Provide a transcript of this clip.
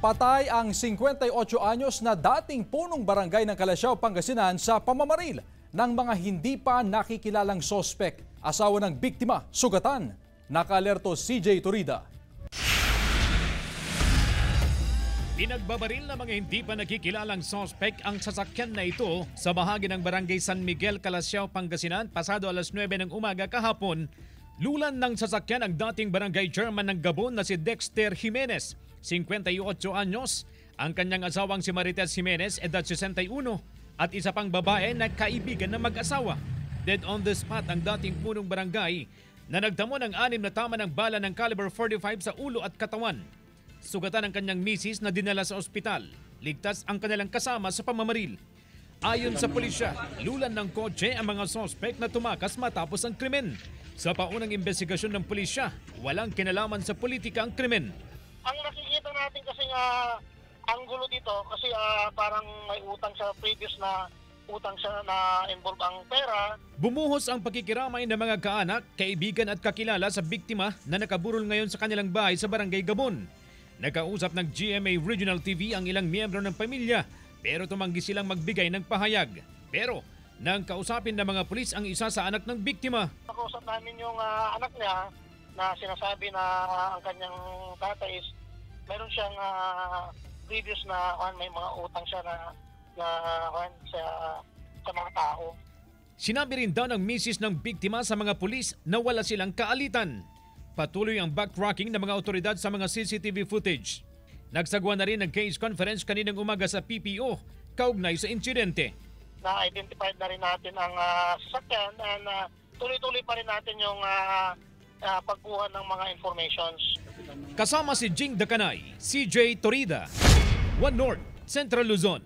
Patay ang 58 anyos na dating punong barangay ng Calasiao, Pangasinan sa pamamaril ng mga hindi pa nakikilalang sospek. Asawa ng biktima, sugatan. Naka-alerto CJ Turida. Pinagbabaril ng mga hindi pa nakikilalang sospek ang sasakyan na ito sa bahagi ng barangay San Miguel, Calasiao, Pangasinan pasado alas 9 ng umaga kahapon. Lulan ng sasakyan ang dating barangay chairman ng Gabon na si Dexter Jimenez, 58 anyos, ang kanyang asawang si Marites Jimenez, edad 61, at isa pang babae na kaibigan ng mag-asawa. Dead on the spot ang dating punong barangay na nagtamo ng 6 na tama ng bala ng caliber 45 sa ulo at katawan. Sugatan ang kanyang misis na dinala sa ospital. Ligtas ang kanilang kasama sa pamamaril. Ayon sa pulisya, lulan ng kotse ang mga sospek na tumakas matapos ang krimen. Sa paunang investigasyon ng pulisya, walang kinalaman sa politika ang krimen. Ang nakikita natin kasi anggulo dito kasi parang may utang sa previous na utang siya na involve ang pera. Bumuhos ang pakikiramay ng mga kaanak, kaibigan at kakilala sa biktima na nakaburol ngayon sa kanilang bahay sa Barangay Gabon. Nakausap ng GMA Regional TV ang ilang miyembro ng pamilya pero tumanggi silang magbigay ng pahayag. Pero nang kausapin ng mga pulis ang isa sa anak ng biktima. Nakausap namin yung anak niya na sinasabi na ang kanyang tatay is meron siyang previous na may mga utang siya sa mga tao. Sinabi rin daw ng misis ng biktima sa mga pulis na wala silang kaalitan. Patuloy ang backtracking ng mga otoridad sa mga CCTV footage. Nagsagwa na rin ng case conference kaninang umaga sa PPO kaugnay sa insidente. Na-identified na rin natin ang sasakyan and tuloy-tuloy pa rin natin yung pagkuha ng mga informations. Kasama si Jing Dakanay, CJ Torida, One North, Central Luzon.